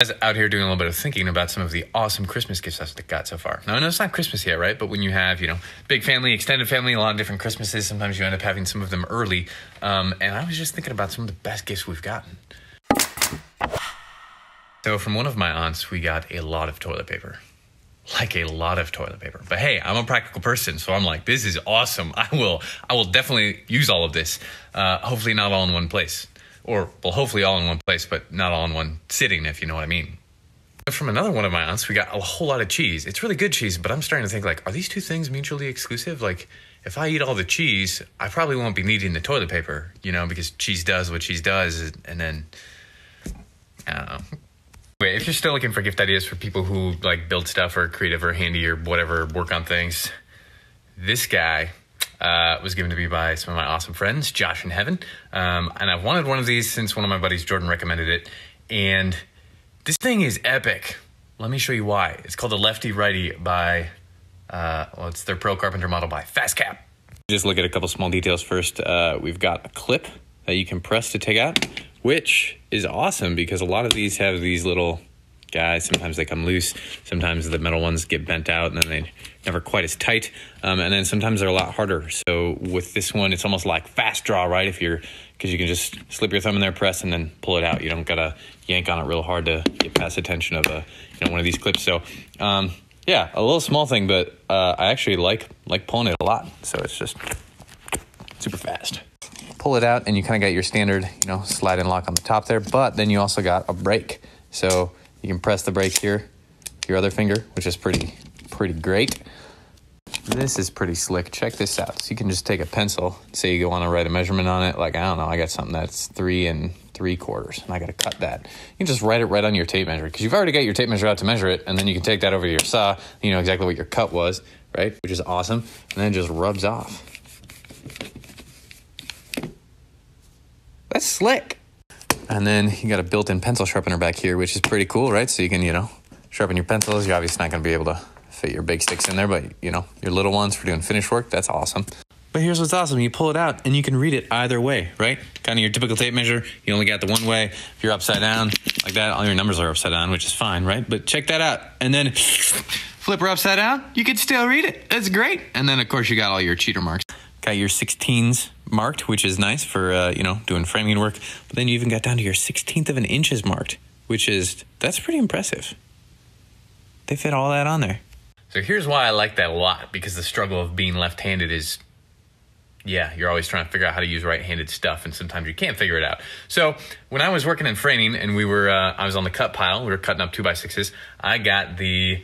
I was out here doing a little bit of thinking about some of the awesome Christmas gifts I've got so far. Now, I know it's not Christmas yet, right? But when you have, big family, extended family, a lot of different Christmases, sometimes you end up having some of them early. And I was just thinking about some of the best gifts we've gotten. So from one of my aunts, we got a lot of toilet paper. Like a lot of toilet paper. But hey, I'm a practical person, so I'm like, this is awesome. I will definitely use all of this. Hopefully not all in one place. Or, well, hopefully all in one place, but not all in one sitting, if you know what I mean. From another one of my aunts, we got a whole lot of cheese. It's really good cheese, but I'm starting to think, like, are these two things mutually exclusive? Like, if I eat all the cheese, I probably won't be needing the toilet paper, because cheese does what cheese does, and then, I don't know. Anyway, if you're still looking for gift ideas for people who, like, build stuff or are creative or handy or whatever, work on things, this guy was given to me by some of my awesome friends, Josh and Heaven. And I've wanted one of these since one of my buddies, Jordan, recommended it. And this thing is epic. Let me show you why. It's called the Lefty Righty by, it's their Pro Carpenter model by FastCap. Just look at a couple small details first. We've got a clip that you can press to take out, which is awesome because a lot of these have these little guys. Sometimes they come loose. Sometimes the metal ones get bent out and then they're never quite as tight. And then sometimes they're a lot harder. So with this one, it's almost like fast draw, right? Because you can just slip your thumb in there, press, and then pull it out. You don't gotta yank on it real hard to get past the tension of one of these clips. So yeah, a little small thing, but I actually like pulling it a lot. So it's just super fast. Pull it out and you kind of got your standard, slide and lock on the top there, but then you also got a brake. So you can press the brake here, your other finger, which is pretty great. This is pretty slick. Check this out. So you can just take a pencil, say you want to write a measurement on it. Like, I don't know, I got something that's 3 3/4, and I got to cut that. You can just write it right on your tape measure because you've already got your tape measure out to measure it, and then you can take that over to your saw. You know exactly what your cut was, right? Which is awesome. And then it just rubs off. That's slick. And then you got a built-in pencil sharpener back here, which is pretty cool, right? So you can, sharpen your pencils. You're obviously not going to be able to fit your big sticks in there, but, your little ones for doing finish work, that's awesome. But here's what's awesome. You pull it out, and you can read it either way, right? Kind of your typical tape measure. You only got the one way. If you're upside down like that, all your numbers are upside down, which is fine, right? But check that out. And then flip her upside down. You can still read it. That's great. And then, of course, you got all your cheater marks. Got your 16s marked, which is nice for, doing framing work. But then you even got down to your 1/16 of an inches marked, that's pretty impressive. They fit all that on there. So here's why I like that a lot, because the struggle of being left-handed is, you're always trying to figure out how to use right-handed stuff, and sometimes you can't figure it out. So when I was working in framing and I was on the cut pile, we were cutting up 2x6s, I got the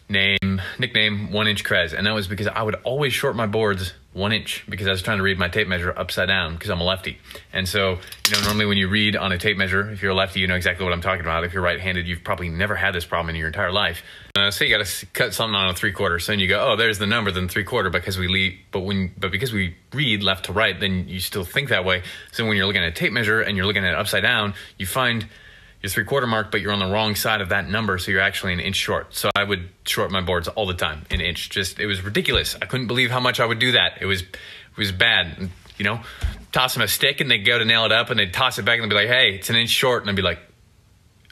nickname 1-inch Krez, and that was because I would always short my boards 1 inch because I was trying to read my tape measure upside down because I'm a lefty. And so, normally when you read on a tape measure, if you're a lefty, you know exactly what I'm talking about. If you're right-handed, you've probably never had this problem in your entire life. Say you got to cut something on a 3/4, so then you go, oh, there's the number, then 3/4, because because we read left to right, then you still think that way. So when you're looking at a tape measure and you're looking at it upside down, you find your 3/4 mark, but you're on the wrong side of that number, so you're actually an inch short. So I would short my boards all the time, an inch. It was ridiculous. I couldn't believe how much I would do that. It was bad. Toss them a stick and they'd go to nail it up and they'd toss it back and they'd be like, hey, it's an inch short. And I'd be like,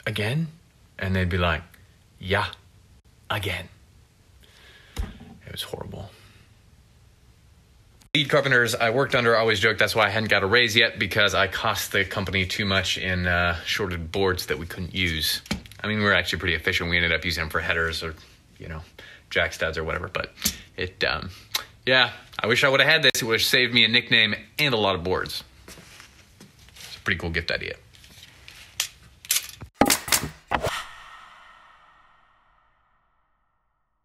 again? And they'd be like, yeah, again. It was horrible. Lead carpenters I worked under always joked that's why I hadn't got a raise yet, because I cost the company too much in shorted boards that we couldn't use. I mean, we were actually pretty efficient. We ended up using them for headers or, jack studs or whatever. But I wish I would have had this. It would have saved me a nickname and a lot of boards. It's a pretty cool gift idea.